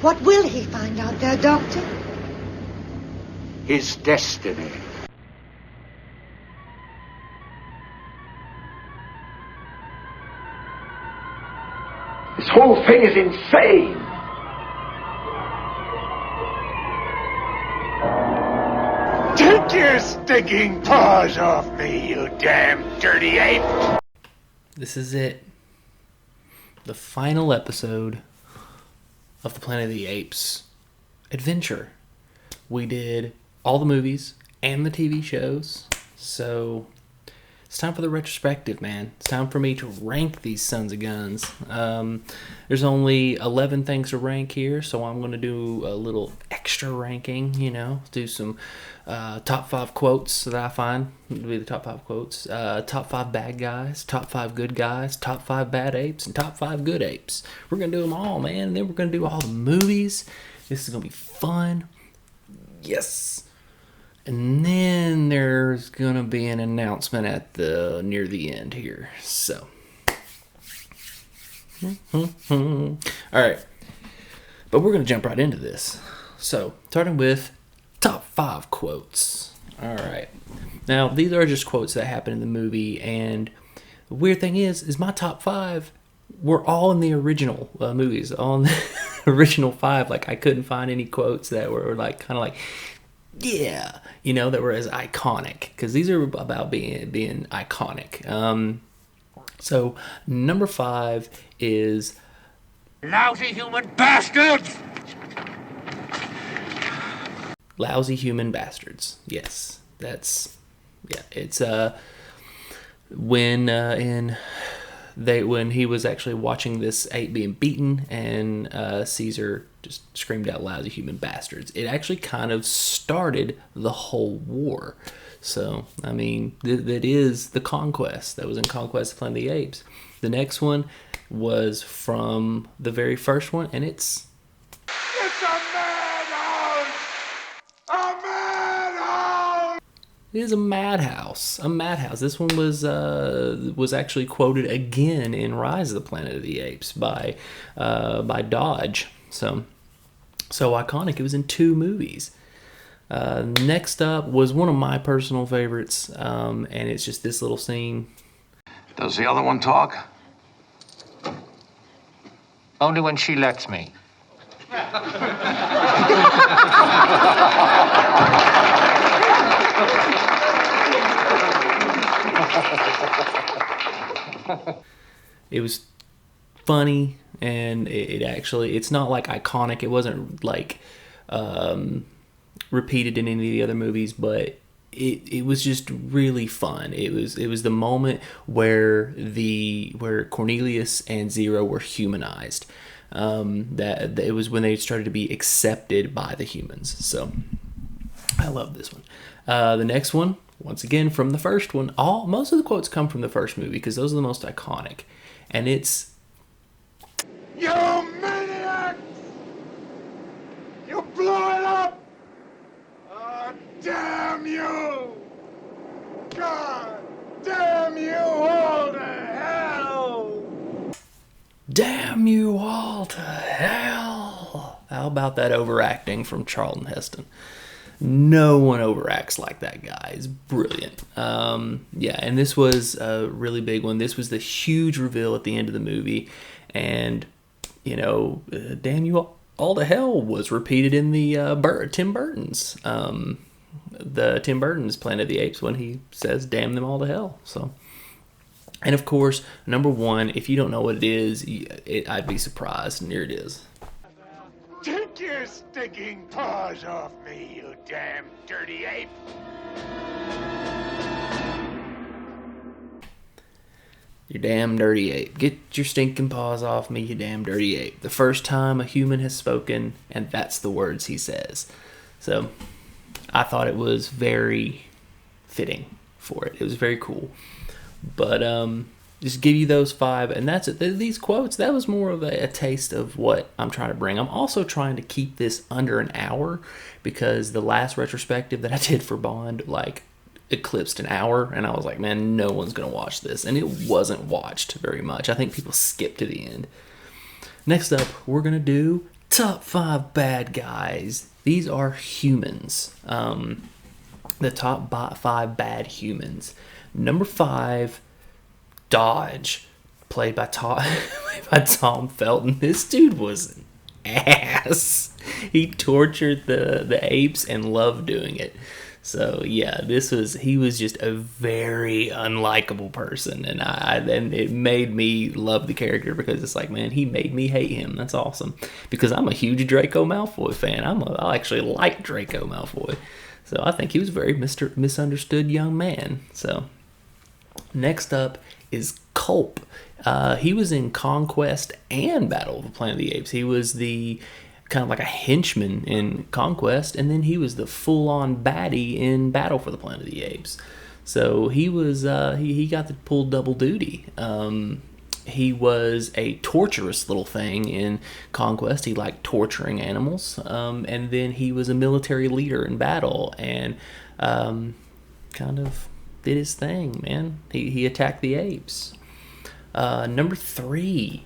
What will he find out there, Doctor? His destiny. This whole thing is insane. Take your stinking paws off me, you damn dirty ape! This is it. The final episode of the Planet of the Apes adventure. We did all the movies and the TV shows, so it's time for the retrospective, man. It's time for me to rank these sons of guns. There's only 11 things to rank here, so I'm going to do a little extra ranking, do some top 5 quotes that I find to be the top 5 quotes. Top 5 bad guys, top 5 good guys, top 5 bad apes, and top 5 good apes. We're going to do them all, man. And then we're going to do all the movies. This is going to be fun. Yes. And then there's going to be an announcement at near the end here. So. All right. But we're going to jump right into this. So, starting with top 5 quotes. All right. Now, these are just quotes that happen in the movie, and the weird thing is my top 5 were all in the original movies, all in the original 5. Like, I couldn't find any quotes that were like kind of like, yeah, that were as iconic, because these are about being iconic. So number 5 is lousy human bastards. Lousy human bastards. Yes, it's when he was actually watching this ape being beaten, and Caesar just screamed out lousy human bastards. It actually kind of started the whole war. So, I mean, that is the conquest. That was in Conquest of Planet of the Apes. The next one was from the very first one, and it's a madhouse! A madhouse! It is a madhouse. A madhouse. This one was actually quoted again in Rise of the Planet of the Apes by Dodge. So iconic. It was in 2 movies. Next up was one of my personal favorites, and it's just this little scene. Does the other one talk? Only when she lets me. It was funny, and it's not like iconic. It wasn't like repeated in any of the other movies, but it was just really fun. It was the moment where Cornelius and Zera were humanized. That it was when they started to be accepted by the humans. So I love this one. The next one, once again from the first one. Most of the quotes come from the first movie because those are the most iconic, and it's you maniacs! You blew it up! Damn you! God damn you all to hell! Damn you all to hell! How about that overacting from Charlton Heston? No one overacts like that guy. It's brilliant. And this was a really big one. This was the huge reveal at the end of the movie, and damn you all to hell was repeated in the Tim Burton's Planet of the Apes when he says damn them all to hell. So, and of course, number 1, if you don't know what it is, I'd be surprised, and here it is. Take your stinking paws off me, you damn dirty ape! You damn dirty ape. Get your stinking paws off me, you damn dirty ape. The first time a human has spoken, and that's the words he says. So, I thought it was very fitting for it. It was very cool. But just give you those 5, and that's it. These quotes, that was more of a taste of what I'm trying to bring. I'm also trying to keep this under an hour, because the last retrospective that I did for Bond, eclipsed an hour, and I was like, man, no one's going to watch this. And it wasn't watched very much. I think people skipped to the end. Next up, we're going to do Top 5 bad guys. These are humans. The top 5 bad humans. Number 5, Dodge, played by Tom Felton. This dude was an ass. He tortured the apes and loved doing it. So yeah, he was just a very unlikable person, and it made me love the character because it's like, man, he made me hate him. That's awesome, because I'm a huge Draco Malfoy fan. I actually like Draco Malfoy, so I think he was a very misunderstood young man. So next up is Culp. He was in Conquest and Battle of the Planet of the Apes. He was the kind of like a henchman in Conquest, and then he was the full-on baddie in Battle for the Planet of the Apes. So he was he got to pull double duty. He was a torturous little thing in Conquest. He liked torturing animals, and then he was a military leader in Battle, and kind of did his thing, man. He attacked the apes. Number 3,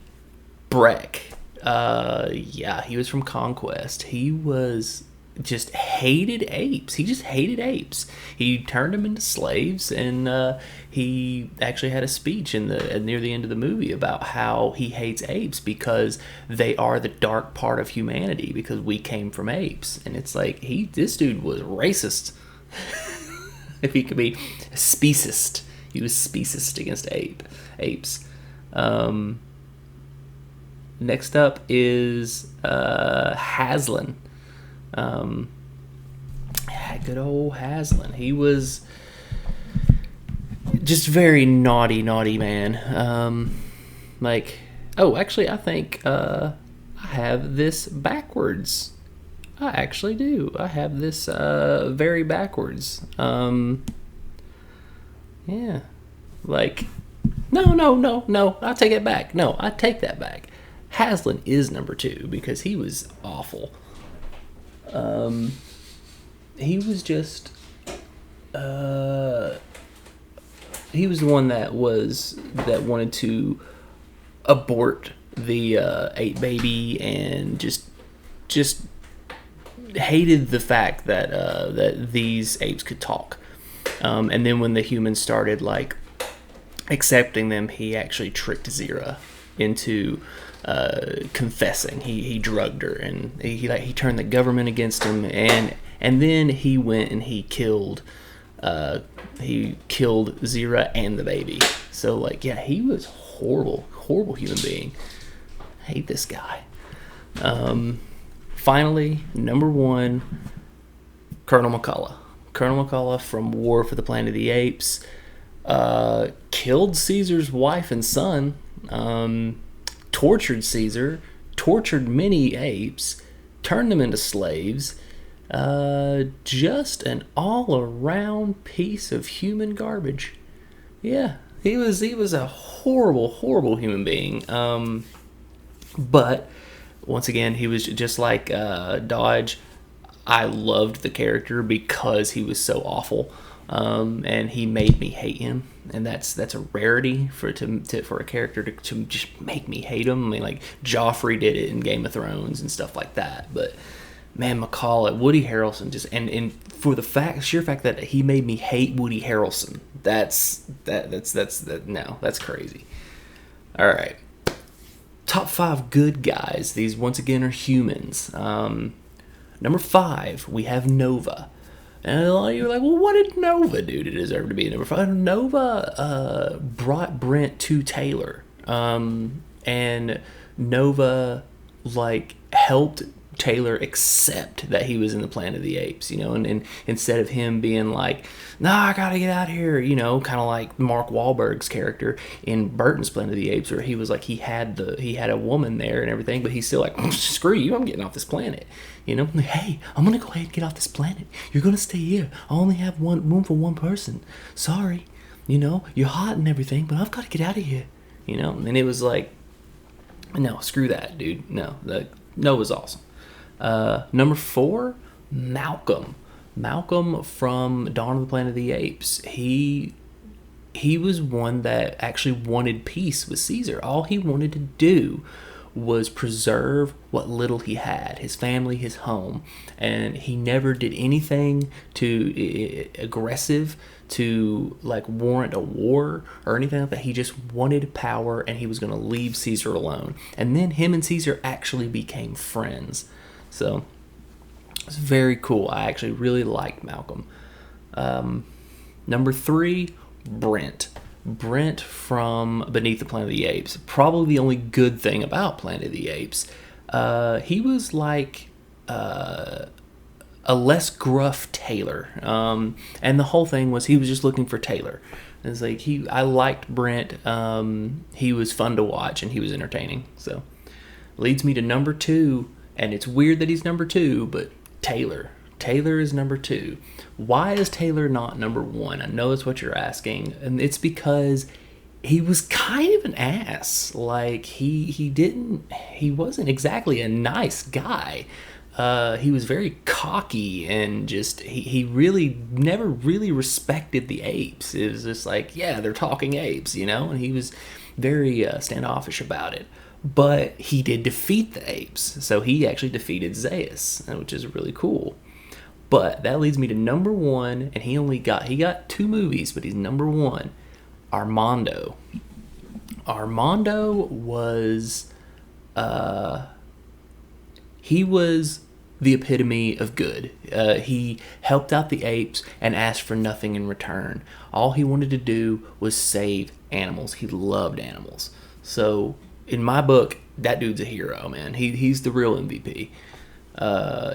Breck. Yeah, he was from Conquest. He was just hated apes. He just hated apes. He turned them into slaves, and he actually had a speech near the end of the movie about how he hates apes because they are the dark part of humanity, because we came from apes. And it's like, this dude was racist. If he could be a speciest. He was speciest against apes. Next up is Haslan. Good old Haslan. He was just very naughty man. Actually, I think I have this backwards. I actually do. I have this very backwards. Yeah. No. I'll take it back. No, I take that back. Haslan is number 2 because he was awful. He was just... he was the one that wanted to abort the ape baby, and just hated the fact that these apes could talk. And then when the humans started accepting them, he actually tricked Zera into confessing. He drugged her, and he turned the government against him, and then he went and he killed Zera and the baby. So he was horrible human being. I hate this guy. Finally, number 1, Colonel McCullough. Colonel McCullough from War for the Planet of the Apes. Killed Caesar's wife and son, tortured Caesar, tortured many apes, turned them into slaves. Just an all-around piece of human garbage. Yeah, he was a horrible human being. But once again, he was just like Dodge. I loved the character because he was so awful. And he made me hate him, and that's a rarity for a character to just make me hate him. I mean, Joffrey did it in Game of Thrones and stuff like that, but man, McCullough, Woody Harrelson, just and for the sheer fact that he made me hate Woody Harrelson, that's crazy. All right, top 5 good guys. These once again are humans. Number 5, we have Nova. And a lot of you are like, well, what did Nova do to deserve to be number 5? Nova brought Brent to Taylor. And Nova, helped Taylor accept that he was in the Planet of the Apes, and instead of him being like, nah, I gotta get out of here, kind of like Mark Wahlberg's character in Burton's Planet of the Apes, where he was like, he had a woman there and everything, but he's still like, screw you, I'm getting off this planet. Hey, I'm gonna go ahead and get off this planet. You're gonna stay here. I only have room for one person. Sorry, you're hot and everything, but I've got to get out of here. And it was like, no, screw that, dude. No, Nova's awesome. Number 4, Malcolm. Malcolm from Dawn of the Planet of the Apes. He was one that actually wanted peace with Caesar. All he wanted to do was preserve what little he had, his family, his home. And he never did anything to aggressive to like warrant a war or anything like that. He just wanted power, and he was going to leave Caesar alone. And then him and Caesar actually became friends. So it's very cool. I actually really liked Malcolm. Number 3, Brent. Brent from Beneath the Planet of the Apes. Probably the only good thing about Planet of the Apes. He was like a less gruff Taylor. And the whole thing was he was just looking for Taylor. It's like I liked Brent. He was fun to watch, and he was entertaining. So leads me to number 2, and it's weird that he's number 2, but Taylor. Taylor is number 2. Why is Taylor not number 1? I know that's what you're asking, and it's because he was kind of an ass. Like he wasn't exactly a nice guy. He was very cocky, and just he really never really respected the apes. It was just like, yeah, they're talking apes, and he was very standoffish about it. But he did defeat the apes, so he actually defeated Zeus, which is really cool. But that leads me to number 1, and he got 2 movies, but he's number 1. Armando. Armando was he was the epitome of good. He helped out the apes and asked for nothing in return. All he wanted to do was save animals. He loved animals. So in my book, that dude's a hero, man. He's the real MVP.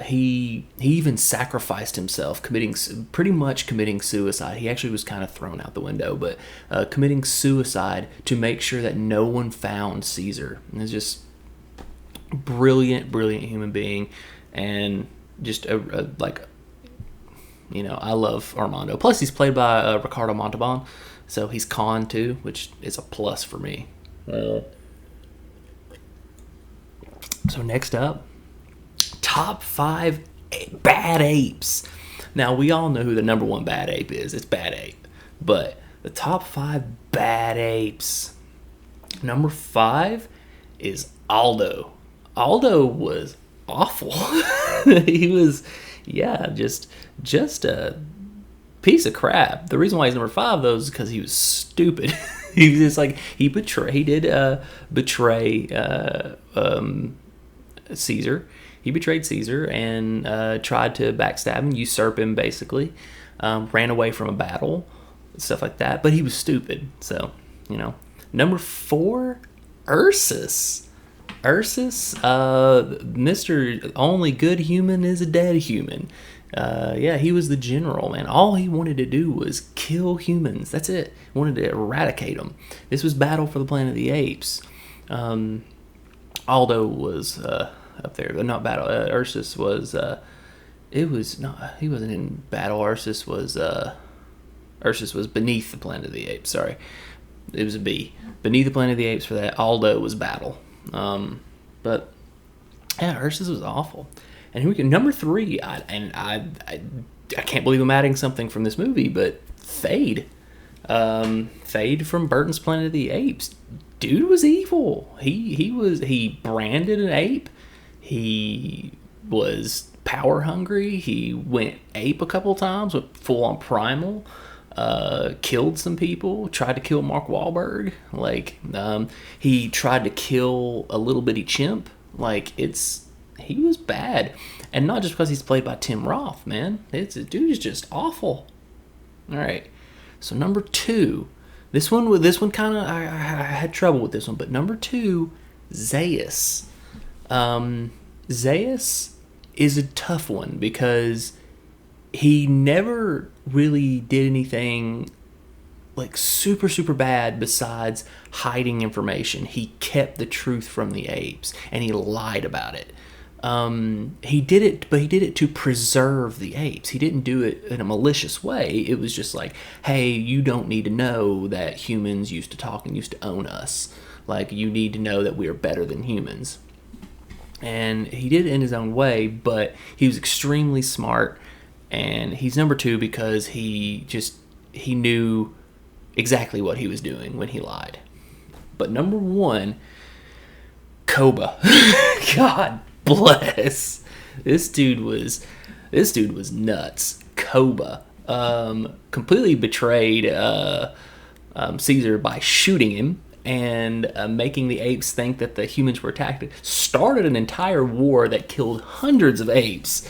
He even sacrificed himself, pretty much committing suicide. He actually was kind of thrown out the window, but committing suicide to make sure that no one found Caesar. And it's just brilliant human being, and just I love Armando. Plus, he's played by Ricardo Montalban, so he's Khan too, which is a plus for me. So next up, top 5 bad apes. Now, we all know who the number 1 bad ape is. It's Bad Ape. But the top 5 bad apes. Number 5 is Aldo. Aldo was awful. He was, just a piece of crap. The reason why he's number 5, though, is because he was stupid. He was just like, he did betray Caesar. He betrayed Caesar and tried to backstab him, usurp him, basically. Ran away from a battle, stuff like that. But he was stupid. So, Number 4, Ursus. Ursus, Mr. Only Good Human is a Dead Human. He was the general, man. All he wanted to do was kill humans. That's it. He wanted to eradicate them. This was Battle for the Planet of the Apes. Aldo was up there, but not Battle. Ursus was. It was not. He wasn't in Battle. Ursus was Beneath the Planet of the Apes. Sorry, it was a B. Beneath the Planet of the Apes for that. Aldo was Battle. But yeah, Ursus was awful. And here we go. Number 3, I can't believe I'm adding something from this movie, but Thade. Thade from Burton's Planet of the Apes. Dude was evil. He branded an ape. He was power hungry. He went ape a couple times, went full on primal. Killed some people. Tried to kill Mark Wahlberg. He tried to kill a little bitty chimp. He was bad, and not just because he's played by Tim Roth, man. Dude is just awful. All right, so number 2. This one kind of I had trouble with this one, but number 2, Zeus. Zeus is a tough one because he never really did anything super bad besides hiding information. He kept the truth from the apes, and he lied about it. He did it to preserve the apes. He didn't do it in a malicious way. It was just like, hey, you don't need to know that humans used to talk and used to own us. You need to know that we are better than humans. And he did it in his own way, but he was extremely smart, and he's number 2 because he knew exactly what he was doing when he lied. But number 1, Koba. God bless. This dude was nuts. Koba completely betrayed Caesar by shooting him and making the apes think that the humans were attacked. Started an entire war that killed hundreds of apes.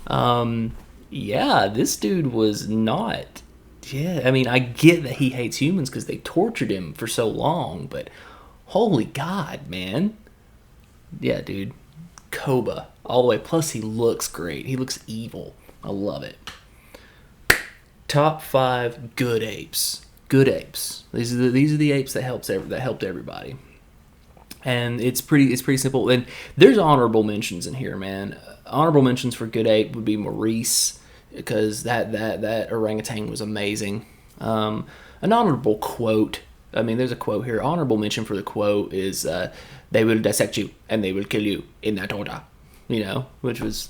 Yeah, this dude was not. Yeah, I mean, I get that he hates humans because they tortured him for so long, but holy God, man. Yeah, dude. Koba, all the way. Plus, he looks great. He looks evil. I love it. Top 5 good apes. Good apes. These are the apes that helped everybody. And it's pretty simple. And there's honorable mentions in here, man. Honorable mentions for good ape would be Maurice, because that orangutan was amazing. An honorable quote. I mean, there's a quote here. Honorable mention for the quote is, "They will dissect you and they will kill you in that order." You know, which was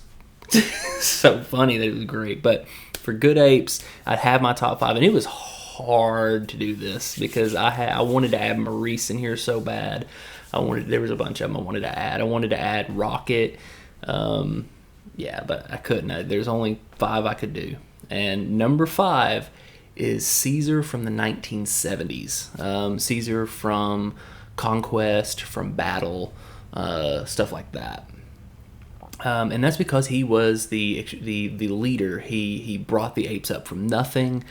so funny that it was great. But for good apes, I'd have my top 5, and it was hard to do this because I wanted to add Maurice in here so bad. There was a bunch of them I wanted to add. I wanted to add Rocket. Yeah, but I couldn't. There's only 5 I could do. And number 5 is Caesar from the 1970s. Caesar from Conquest, from Battle, stuff like that. And that's because he was the leader. He brought the apes up from nothing.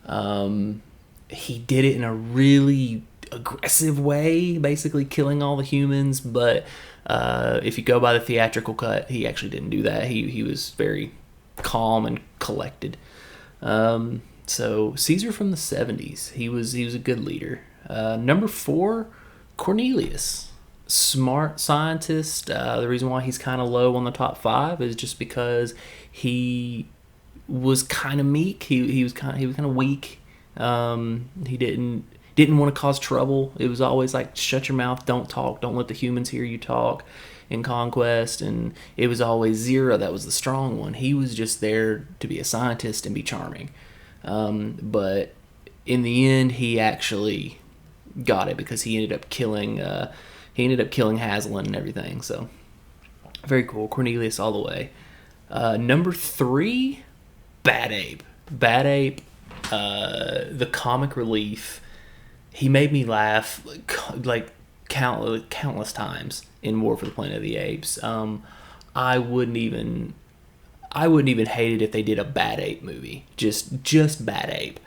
He did it in a really aggressive way, basically killing all the humans. But if you go by the theatrical cut, he actually didn't do that. He was very calm and collected. So Caesar from the 70s, he was a good leader. Number 4, Cornelius. Smart scientist. The reason why he's kind of low on the top 5 is just because he was kind of meek. He was kind of weak. He didn't want to cause trouble. It was always like, shut your mouth, don't talk, don't let the humans hear you talk in Conquest. And it was always Zera that was the strong one. He was just there to be a scientist and be charming. But in the end, he actually got it because he ended up killing Haslan and everything. So very cool. Cornelius all the way. Number 3, Bad Ape. Bad Ape, the comic relief. He made me laugh like countless times in War for the Planet of the Apes. I wouldn't even hate it if they did a Bad Ape movie. Just Bad Ape.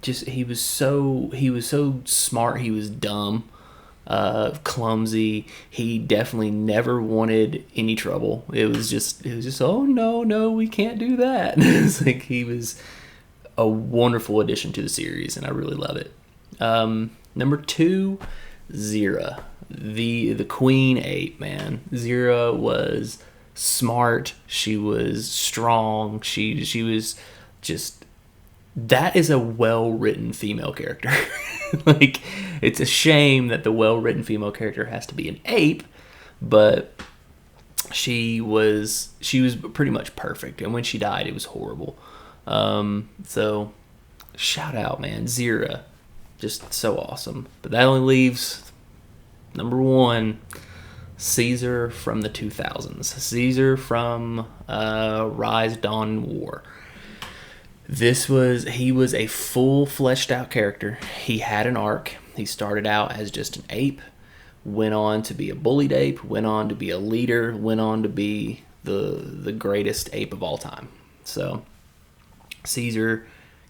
He was so smart. He was dumb, clumsy. He definitely never wanted any trouble. It was just oh no, we can't do that. It's like he was a wonderful addition to the series, and I really love it. Number 2, Zera, the queen ape, man. Zera was smart. She was strong. She was just. That is a well-written female character. Like, it's a shame that the well-written female character has to be an ape, but she was pretty much perfect. And when she died, it was horrible. So shout out, man. Zera, just so awesome. But that only leaves number 1, Caesar from the 2000s. Caesar from Rise, Dawn, War. He was a full fleshed out character. He had an arc. He started out as just an ape, went on to be a bullied ape, went on to be a leader, went on to be the greatest ape of all time. So Caesar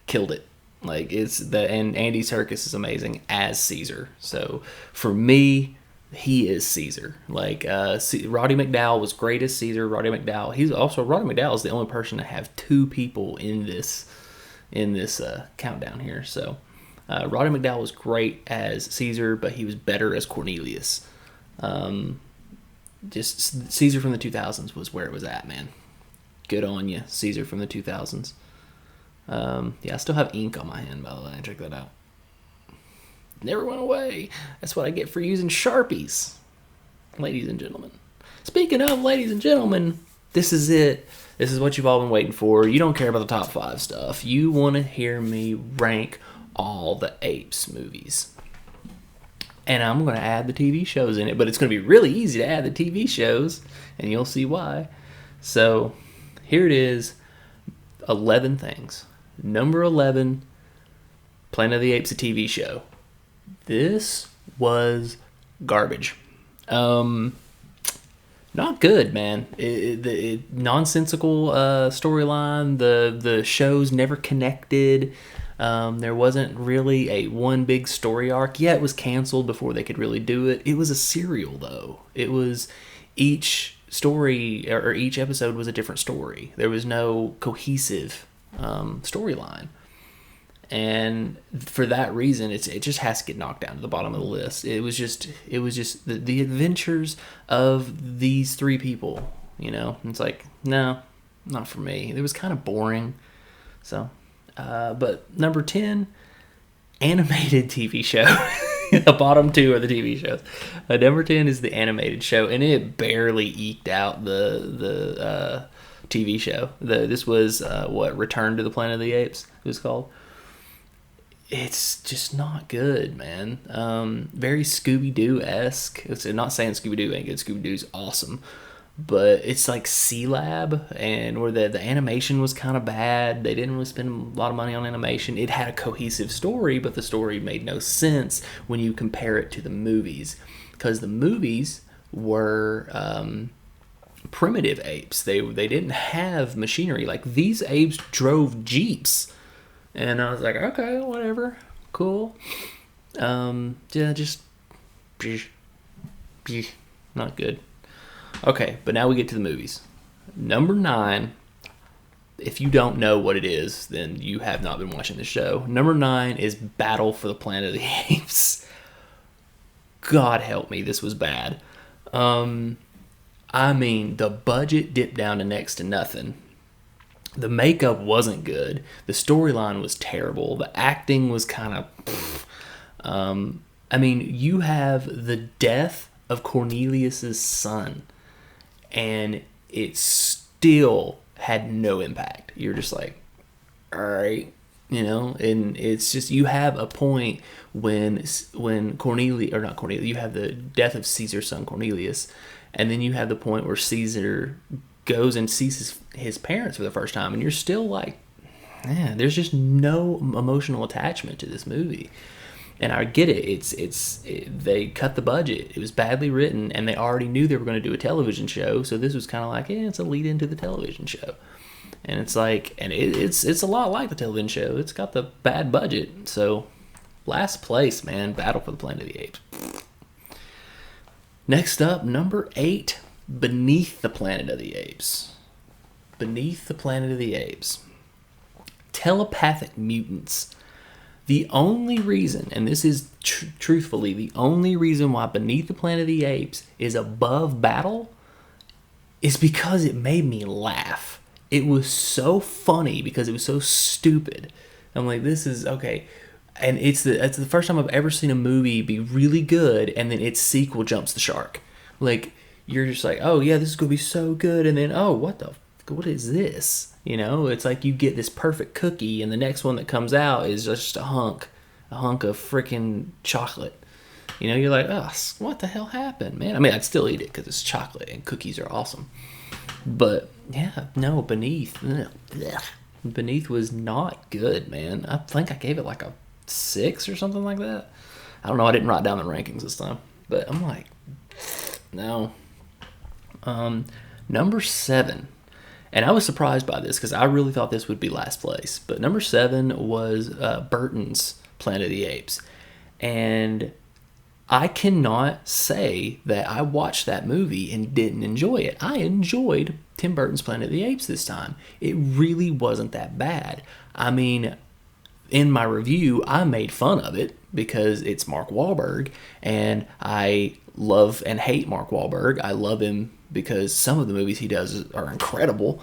killed it. Like, and Andy Serkis is amazing as Caesar. So for me, he is Caesar. Like, Roddy McDowall was great as Caesar. Roddy McDowall is the only person to have 2 people in this countdown here. So Roddy McDowall was great as Caesar, but he was better as Cornelius. Just Caesar from the 2000s was where it was at, man. Good on you, Caesar from the 2000s. Yeah, I still have ink on my hand, by the way. Check that out. Never went away. That's what I get for using Sharpies. Ladies and gentlemen. Speaking of ladies and gentlemen, this is it. This is what you've all been waiting for. You don't care about the top 5 stuff. You want to hear me rank all the Apes movies. and I'm going to add the TV shows in it, but it's going to be really easy to add the TV shows, and you'll see why. So here it is, 11 things. Number 11, Planet of the Apes, a TV show. This was garbage. Not good, man. Nonsensical storyline. The shows never connected. There wasn't really a one big story arc. Yeah, it was canceled before they could really do it. It was a serial, though. It was each story or each episode was a different story. There was no cohesive storyline. And for that reason, it just has to get knocked down to the bottom of the list. It was just the adventures of these three people, you know. It's like, no, not for me. It was kind of boring. So, but number 10, animated TV show. The bottom two are the TV shows. Number 10 is the animated show, and it barely eked out the TV show. This was Return to the Planet of the Apes. It was called. It's just not good, man. Very Scooby-Doo-esque. I'm not saying Scooby-Doo ain't good. Scooby-Doo's awesome. But it's like C-Lab, and where the animation was kind of bad. They didn't really spend a lot of money on animation. It had a cohesive story, but the story made no sense when you compare it to the movies. Because the movies were primitive apes. They didn't have machinery. Like, these apes drove Jeeps. And I was like, okay, whatever, cool. Yeah, just not good. Okay, but now we get to the movies. Number 9, if you don't know what it is, then you have not been watching the show. Number 9 is Battle for the Planet of the Apes. God help me, this was bad. I mean, the budget dipped down to next to nothing. The makeup wasn't good. The storyline was terrible. The acting was kind of... I mean, you have the death of Cornelius's son, and it still had no impact. You're just like, all right, you know? And it's just, you have a point when Cornelius, or not Cornelius, you have the death of Caesar's son, Cornelius, and then you have the point where Caesar goes and sees his parents for the first time, and you're still like, man, there's just no emotional attachment to this movie. And I get it. They cut the budget. It was badly written, and they already knew they were going to do a television show, so this was kind of like, yeah, it's a lead into the television show. And it's like, and it's a lot like the television show. It's got the bad budget. So last place, man, Battle for the Planet of the Apes. Next up, number 8, Beneath the Planet of the Apes. Beneath the Planet of the Apes. Telepathic mutants. The only reason, and this is truthfully, the only reason why Beneath the Planet of the Apes is above Battle is because it made me laugh. It was so funny because it was so stupid. I'm like, this is, okay. And it's the first time I've ever seen a movie be really good and then its sequel jumps the shark. Like, you're just like, oh yeah, this is going to be so good, and then, oh, what is this? You know, it's like you get this perfect cookie, and the next one that comes out is just a hunk of freaking chocolate. You know, you're like, oh, what the hell happened, man? I mean, I'd still eat it because it's chocolate, and cookies are awesome. But, yeah, no, Beneath was not good, man. I think I gave it like a 6 or something like that. I don't know, I didn't write down the rankings this time. But I'm like, no. Number 7. And I was surprised by this because I really thought this would be last place. But number 7 was Burton's Planet of the Apes. And I cannot say that I watched that movie and didn't enjoy it. I enjoyed Tim Burton's Planet of the Apes this time. It really wasn't that bad. I mean, in my review, I made fun of it because it's Mark Wahlberg. And I love and hate Mark Wahlberg. I love him because some of the movies he does are incredible,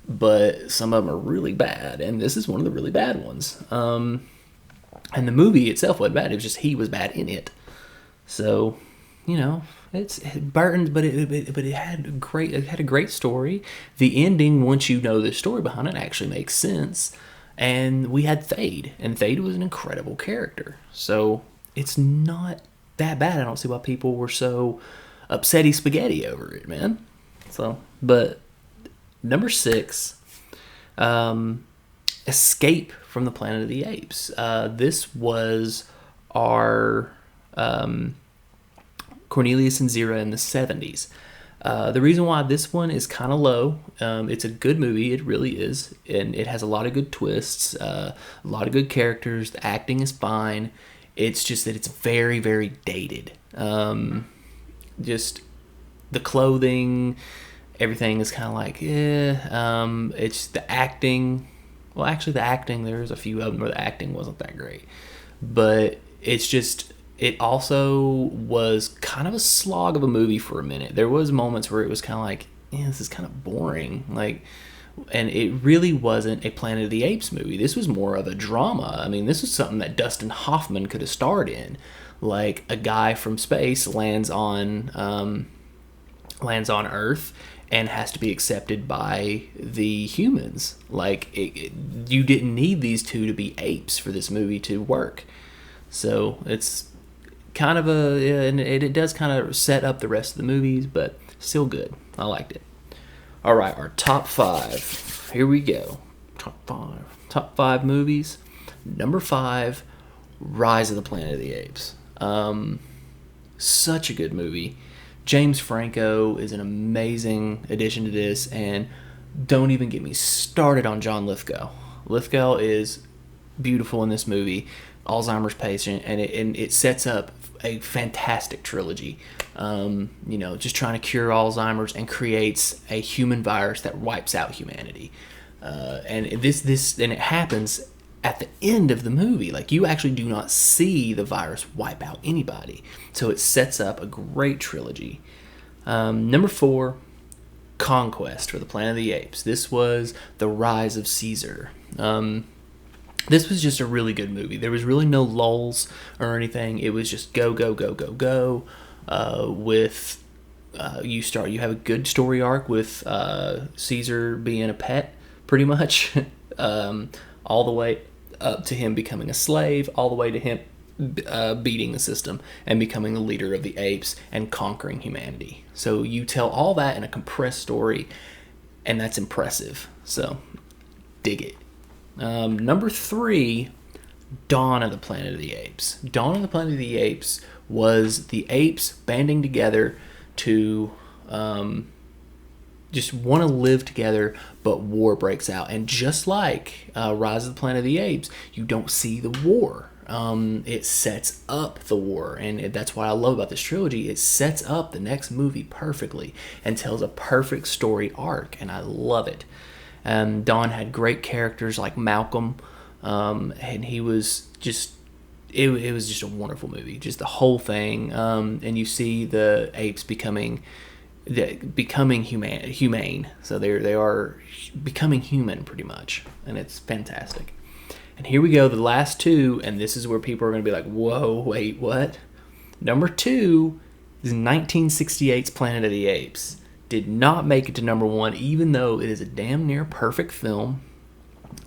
but some of them are really bad, and this is one of the really bad ones. And the movie itself wasn't bad; it was just he was bad in it. So, you know, it's Burton, but it had a great story. The ending, once you know the story behind it, actually makes sense. And we had Thade, and Thade was an incredible character. So it's not that bad. I don't see why people were so upsetty spaghetti over it, man. So, but number 6, Escape from the Planet of the Apes. This was our Cornelius and Zera in the 70s. The reason why this one is kind of low, it's a good movie, it really is, and it has a lot of good twists, a lot of good characters, the acting is fine, it's just that it's very, very dated. Just the clothing, everything is kind of like, it's the acting, well actually the acting, there's a few of them where the acting wasn't that great, but it's just, it also was kind of a slog of a movie for a minute. There was moments where it was kind of like, this is kind of boring. Like, and it really wasn't a Planet of the Apes movie. This was more of a drama. I mean, this was something that Dustin Hoffman could have starred in. Like, a guy from space lands on Earth and has to be accepted by the humans. Like, you didn't need these two to be apes for this movie to work. So it's kind of and it does kind of set up the rest of the movies, but still good. I liked it. All right, our top 5. Here we go. Top 5 movies. Number 5, Rise of the Planet of the Apes. Such a good movie. James Franco is an amazing addition to this, and don't even get me started on John Lithgow. Lithgow is beautiful in this movie. Alzheimer's patient, and it sets up a fantastic trilogy. Just trying to cure Alzheimer's and creates a human virus that wipes out humanity. And it happens at the end of the movie. Like, you actually do not see the virus wipe out anybody. So it sets up a great trilogy. Number 4, Conquest for the Planet of the Apes. This was the rise of Caesar. This was just a really good movie. There was really no lulls or anything. It was just go, go, go, go, go. You have a good story arc with Caesar being a pet, pretty much, all the way up to him becoming a slave, all the way to him beating the system and becoming the leader of the apes and conquering humanity. So you tell all that in a compressed story, and that's impressive. So dig it. Number 3, Dawn of the Planet of the Apes. Dawn of the Planet of the Apes was the apes banding together to just want to live together, but war breaks out. And just like Rise of the Planet of the Apes, you don't see the war. It sets up the war, and that's what I love about this trilogy. It sets up the next movie perfectly and tells a perfect story arc, and I love it. Dawn had great characters like Malcolm, and he was just, it was just a wonderful movie, just the whole thing. And you see the apes becoming humane, so they are becoming human pretty much, and it's fantastic. And here we go, the last 2, and this is where people are going to be like, whoa, wait, what? Number 2 is 1968's Planet of the Apes. Did not make it to number 1, even though it is a damn near perfect film.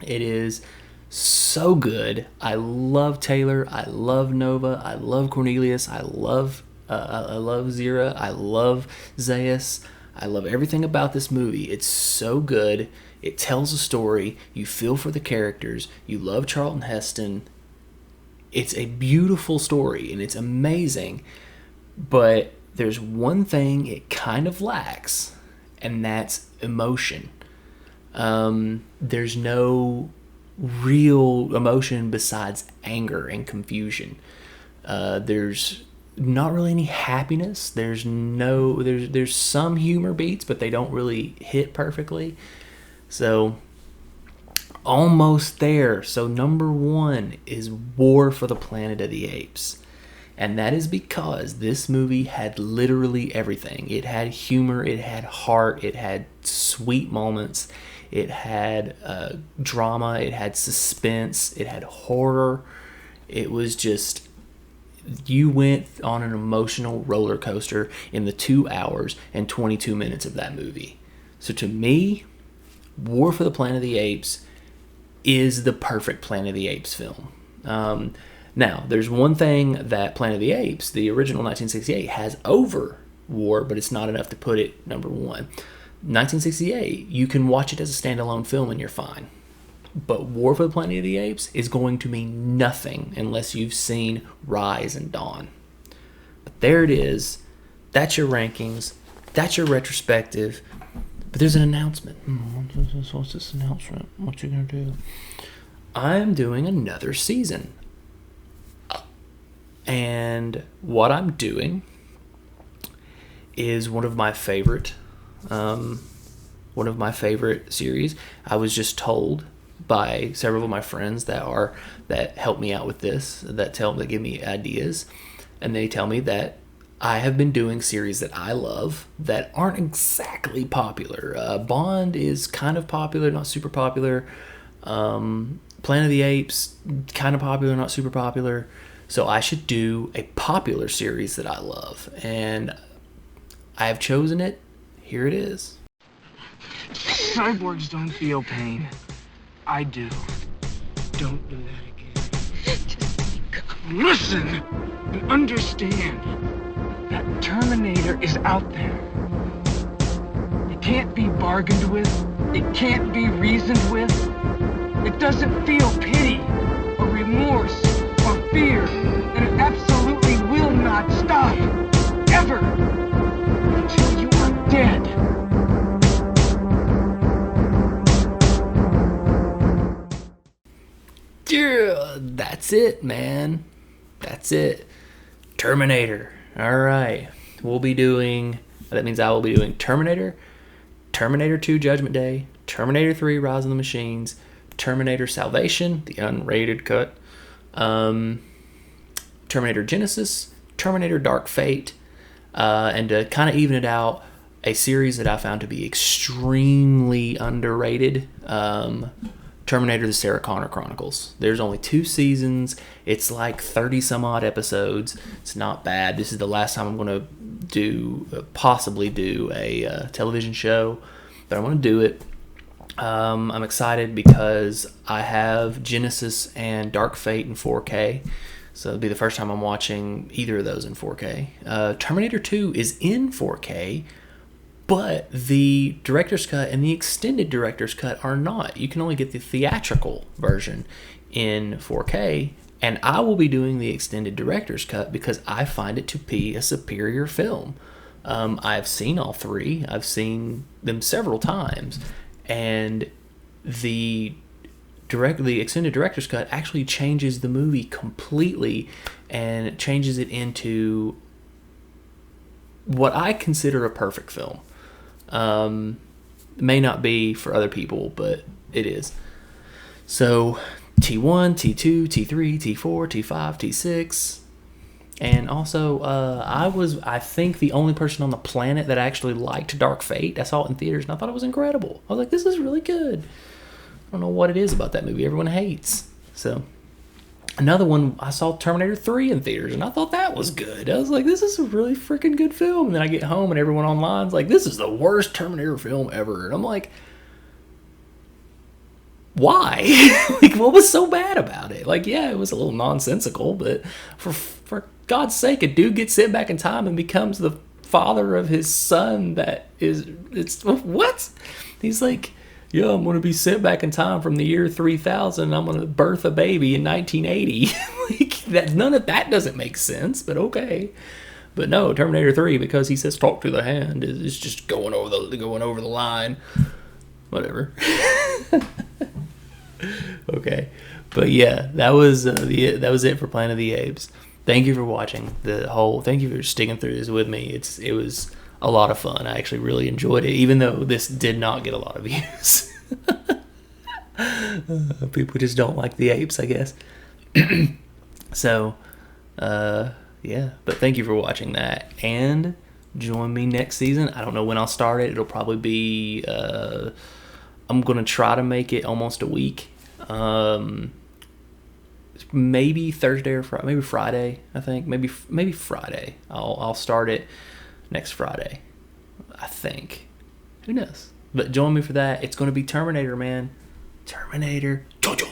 It is so good. I love Taylor. I love Nova. I love Cornelius. I love Zera. I love Zeus. I love everything about this movie. It's so good. It tells a story. You feel for the characters. You love Charlton Heston. It's a beautiful story, and it's amazing. But there's one thing it kind of lacks, and that's emotion. There's no real emotion besides anger and confusion. There's not really any happiness. There's some humor beats, but they don't really hit perfectly. So almost there. So number 1 is War for the Planet of the Apes. And that is because this movie had literally everything. It had humor, it had heart, it had sweet moments, it had drama, it had suspense, it had horror. It was just, you went on an emotional roller coaster in the 2 hours and 22 minutes of that movie. So to me, War for the Planet of the Apes is the perfect Planet of the Apes film. Now, there's one thing that Planet of the Apes, the original 1968, has over War, but it's not enough to put it number one. 1968, you can watch it as a standalone film and you're fine. But War for the Planet of the Apes is going to mean nothing unless you've seen Rise and Dawn. But there it is. That's your rankings. That's your retrospective. But there's an announcement. What's this announcement? What you going to do? I'm doing another season. And what I'm doing is one of my favorite series. I was just told by several of my friends that help me out with this, that give me ideas, and they tell me that I have been doing series that I love that aren't exactly popular. Bond is kind of popular, not super popular. Planet of the Apes, kind of popular, not super popular. So I should do a popular series that I love. And I have chosen it. Here it is. Cyborgs don't feel pain. I do. Don't do that again. Just listen and understand that Terminator is out there. It can't be bargained with. It can't be reasoned with. It doesn't feel pity or remorse or fear, and it absolutely will not stop, ever, until you are dead. Yeah, that's it, man. That's it. Terminator. All right. That means I will be doing Terminator, Terminator 2 Judgment Day, Terminator 3 Rise of the Machines, Terminator Salvation, the unrated cut, Terminator Genesis, Terminator Dark Fate, and to kind of even it out, a series that I found to be extremely underrated, Terminator the Sarah Connor Chronicles. There's only 2 seasons. It's like 30 some odd episodes. It's not bad. This is the last time I'm going to possibly do a television show, but I want to do it. I'm excited because I have Genesis and Dark Fate in 4K. So it'll be the first time I'm watching either of those in 4K. Terminator 2 is in 4K, but the director's cut and the extended director's cut are not. You can only get the theatrical version in 4K, and I will be doing the extended director's cut because I find it to be a superior film. I've seen all 3. I've seen them several times, and the extended director's cut actually changes the movie completely and changes it into what I consider a perfect film. It may not be for other people, but it is. So T1, T2, T3, T4, T5, T6. And also, I think the only person on the planet that actually liked Dark Fate. I saw it in theaters and I thought it was incredible. I was like, this is really good. I don't know what it is about that movie everyone hates. So, another one, I saw Terminator 3 in theaters and I thought that was good. I was like, this is a really freaking good film. And then I get home and everyone online's like, this is the worst Terminator film ever. And I'm like, why? Like, what was so bad about it? Like, yeah, it was a little nonsensical, but for God's sake, a dude gets sent back in time and becomes the father of his son it's what? He's like, yeah, I'm going to be sent back in time from the year 3000. I'm going to birth a baby in 1980. Like, none of that doesn't make sense, but okay. But no, Terminator 3, because he says talk to the hand, is just going over the line. Whatever. Okay. But yeah, that was it for Planet of the Apes. Thank you for watching thank you for sticking through this with me. It was a lot of fun. I actually really enjoyed it, even though this did not get a lot of views. People just don't like the apes, I guess. So, yeah. But thank you for watching that. And join me next season. I don't know when I'll start it. It'll probably be... I'm going to try to make it almost a week. Maybe Thursday or Friday. Maybe Friday, I think. Maybe Friday. I'll start it next Friday, I think. Who knows? But join me for that. It's going to be Terminator, man. Terminator. Jojo.